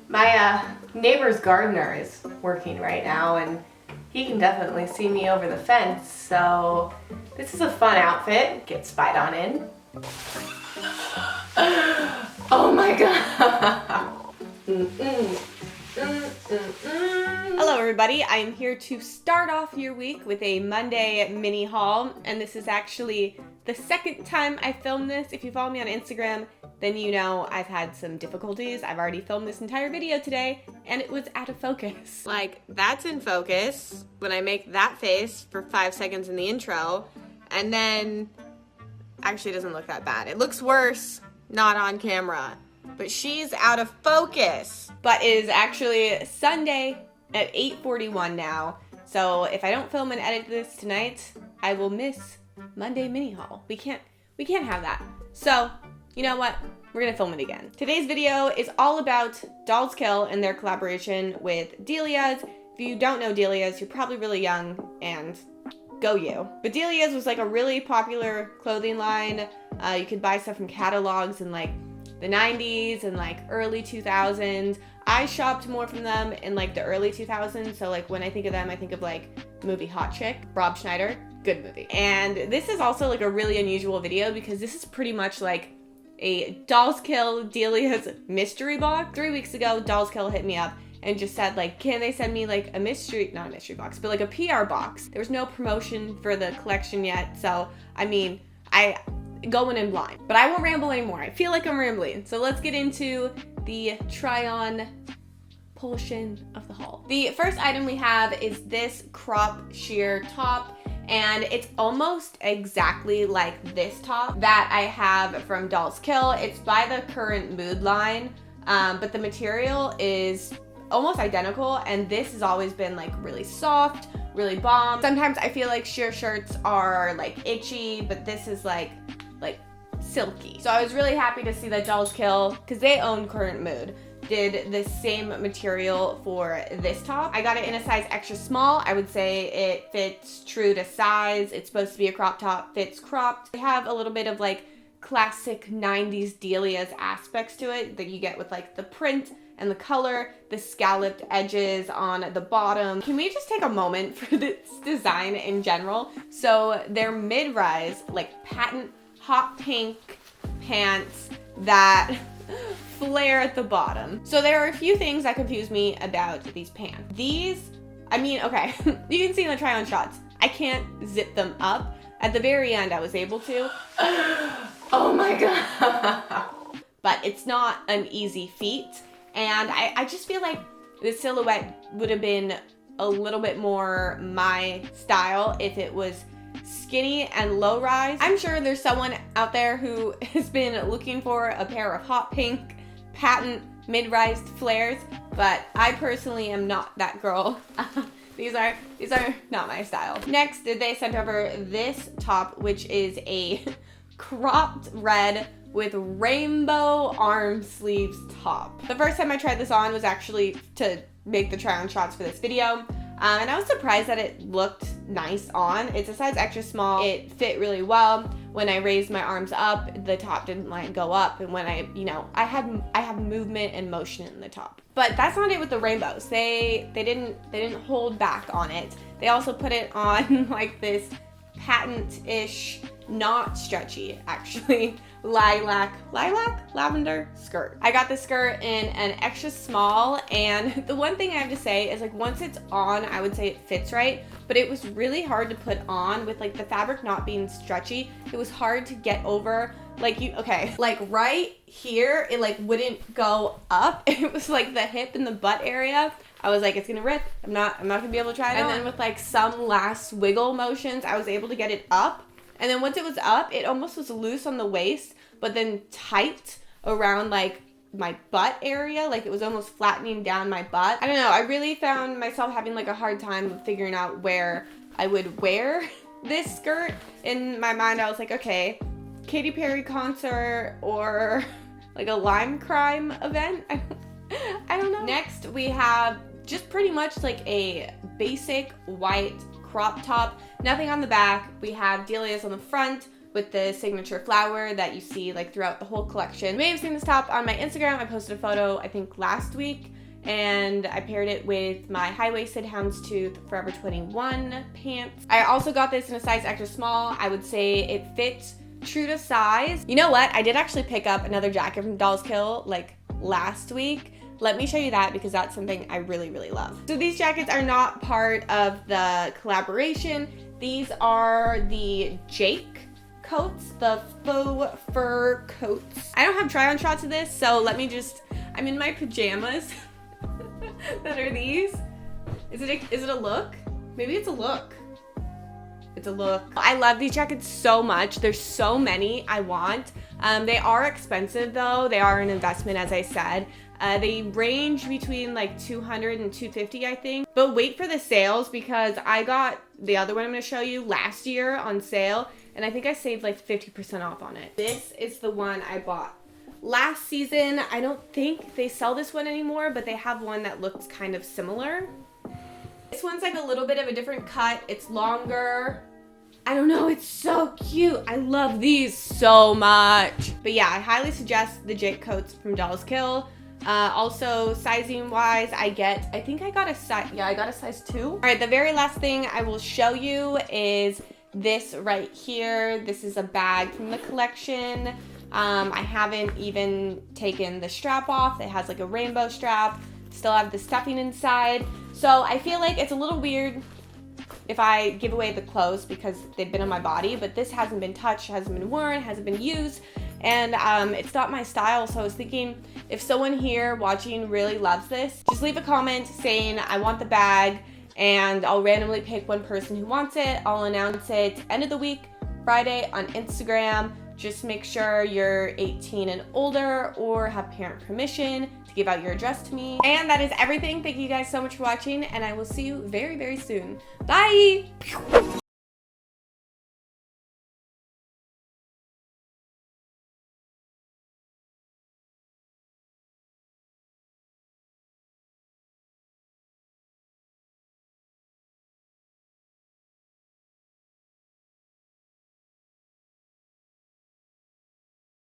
My neighbor's gardener is working right now, and he can definitely see me over the fence, so this is a fun outfit. Get spied on in. Oh my god. Hello everybody, I am here to start off your week with a Monday mini haul, and this is actually the second time I filmed this. If you follow me on Instagram, then you know I've had some difficulties. I've already filmed this entire video today, and it was out of focus. Like, that's in focus when I make that face for 5 seconds in the intro, and then, actually it doesn't look that bad. It looks worse, not on camera, but she's out of focus. But it is actually Sunday at 8:41 now, so if I don't film and edit this tonight, I will miss Monday mini haul. We can't have that. So, you know what? We're gonna film it again. Today's video is all about DOLLSKILL and their collaboration with dELiA's. If you don't know dELiA's, you're probably really young, and go you. But dELiA's was like a really popular clothing line. You could buy stuff from catalogs in like the 90s and like early 2000s. I shopped more from them in like the early 2000s, so like when I think of them, I think of like the movie Hot Chick, Rob Schneider, good movie. And this is also like a really unusual video because this is pretty much like a DOLLSKILL dELiA's mystery box. 3 weeks ago, DOLLSKILL hit me up and just said like, can they send me like a mystery, not a mystery box, but like a PR box. There was no promotion for the collection yet, so I mean, I going in blind. But I won't ramble anymore. I feel like I'm rambling. So let's get into the try-on portion of the haul. The first item we have is this crop sheer top, and it's almost exactly like this top that I have from DOLLSKILL. It's by the Current Mood line, but the material is almost identical, and this has always been like really soft, really bomb. Sometimes I feel like sheer shirts are like itchy, but this is like silky. So I was really happy to see that DOLLSKILL, because they own Current Mood, did the same material for this top. I got it in a size extra small. I would say it fits true to size. It's supposed to be a crop top, fits cropped. They have a little bit of like classic 90s dELiA's aspects to it that you get with like the print and the color, the scalloped edges on the bottom. Can we just take a moment for this design in general? So they're mid-rise, like patent hot pink pants that flare at the bottom. So there are a few things that confuse me about these pants. These, I mean, okay, you can see in the try on shots, I can't zip them up. At the very end, I was able to. Oh my god. But it's not an easy feat. And I just feel like the silhouette would have been a little bit more my style if it was skinny and low rise. I'm sure there's someone out there who has been looking for a pair of hot pink patent mid-rise flares, but I personally am not that girl. These are not my style. Next, they sent over this top, which is a cropped red with rainbow arm sleeves top. The first time I tried this on was actually to make the try on shots for this video. And I was surprised that it looked nice on. It's a size extra small. It fit really well. When I raised my arms up, the top didn't like go up. And when I have movement and motion in the top. But that's not it with the rainbows. They didn't hold back on it. They also put it on like this patent-ish, not stretchy actually, lavender skirt. I got this skirt in an extra small, and the one thing I have to say is like once it's on, I would say it fits right, but it was really hard to put on with like the fabric not being stretchy. It was hard to get over, like like right here, it like wouldn't go up. It was like the hip and the butt area. I was like, it's gonna rip. I'm not gonna be able to try it on. And then with like some last wiggle motions, I was able to get it up. And then once it was up, it almost was loose on the waist, but then tight around like my butt area. Like it was almost flattening down my butt. I don't know. I really found myself having like a hard time figuring out where I would wear this skirt. In my mind, I was like, okay, Katy Perry concert or like a Lime Crime event. I don't know. Next, we have just pretty much like a basic white crop top. Nothing on the back. We have dELiA's on the front with the signature flower that you see like throughout the whole collection. You may have seen this top on my Instagram. I posted a photo, I think last week, and I paired it with my high-waisted houndstooth Forever 21 pants. I also got this in a size extra small. I would say it fits true to size. You know what? I did actually pick up another jacket from DOLLSKILL like last week. Let me show you that because that's something I really, really love. So these jackets are not part of the collaboration. These are the Jake coats, the faux fur coats. I don't have try-on shots of this, so let me just, I'm in my pajamas that are these. Is it a look? Maybe it's a look. It's a look. I love these jackets so much. There's so many I want. They are expensive though. They are an investment, as I said. They range between like $200 and $250, I think. But wait for the sales because I got the other one I'm gonna show you last year on sale, and I think I saved like 50% off on it. This is the one I bought last season. I don't think they sell this one anymore, but they have one that looks kind of similar. This one's like a little bit of a different cut. It's longer. I don't know, it's so cute. I love these so much. But yeah, I highly suggest the Jake coats from DOLLSKILL. Also, sizing wise, I think I got a size, yeah, I got a size 2. All right, the very last thing I will show you is this right here. This is a bag from the collection. I haven't even taken the strap off. It has like a rainbow strap. Still have the stuffing inside. So I feel like it's a little weird if I give away the clothes because they've been on my body, but this hasn't been touched, hasn't been worn, hasn't been used, and it's not my style. So I was thinking if someone here watching really loves this, just leave a comment saying I want the bag, and I'll randomly pick one person who wants it. I'll announce it end of the week, Friday, on Instagram. Just make sure you're 18 and older or have parent permission to give out your address to me. And that is everything. Thank you guys so much for watching, and I will see you very, very soon. Bye!